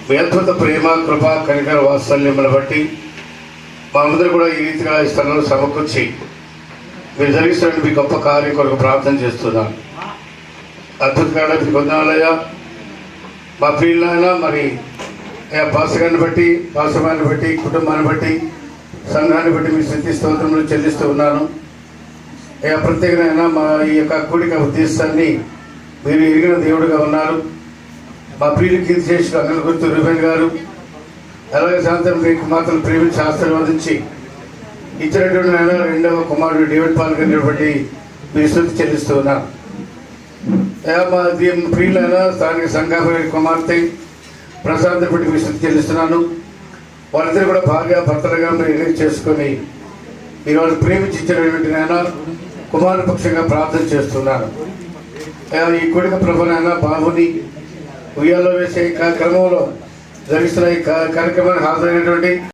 మీ అద్భుత ప్రేమ కృప కనికర వాత్సల్యములను బట్టి మా అందరూ కూడా ఈ రీతిగా ఈ స్థలంలో సమకూర్చి మీరు జరిగిస్తున్న మీ గొప్ప కార్యం కొరకు ప్రార్థన చేస్తున్నాను. అద్భుతంగా మీకు వందనాలయ్యా. మా ప్రియులైనా మరి పాస్టర్ గారిని బట్టి, పాస్టర్ని బట్టి, కుటుంబాన్ని బట్టి, సంఘాన్ని బట్టి మీ స్తుతి స్తోత్రములు చెల్లిస్తూ ఉన్నాను. ప్రత్యేకమైన మా ఈ యొక్క కూడిక ఉద్దేశాన్ని మీరు ఎరిగిన దేవుడుగా ఉన్నారు. మా ప్రియులు కీర్తిశేషులు అంగల గుర్తు రూబెన్ గారు, అలాగే సాయంత్రం మీకు మాత్రం ప్రేమించి ఆశీర్వదించి ఇచ్చినటువంటి ఆయన రెండవ కుమారుడు డేవిడ్ పాల్ గారిని బట్టి మీ స్తుతి చెల్లిస్తూ ఉన్నాను. మా ప్రియులైన స్థానిక సంఘ కుమార్తె ప్రశాంత్ బట్టి మీ స్తుతి చెల్లిస్తున్నాను. వాళ్ళిద్దరు కూడా భార్య భర్తలుగా మీరు ఎన్నిక చేసుకొని మీరు వాళ్ళు ప్రేమించి ఇచ్చినటువంటి ఆయన కుమారు పక్షంగా ప్రార్థన చేస్తున్నాను. ఈ కొడుకు ప్రభునైనా బాబుని ఉయ్యాలో వేసే కార్యక్రమంలో జరిగిస్తున్న ఈ కార్యక్రమానికి హాజరైనటువంటి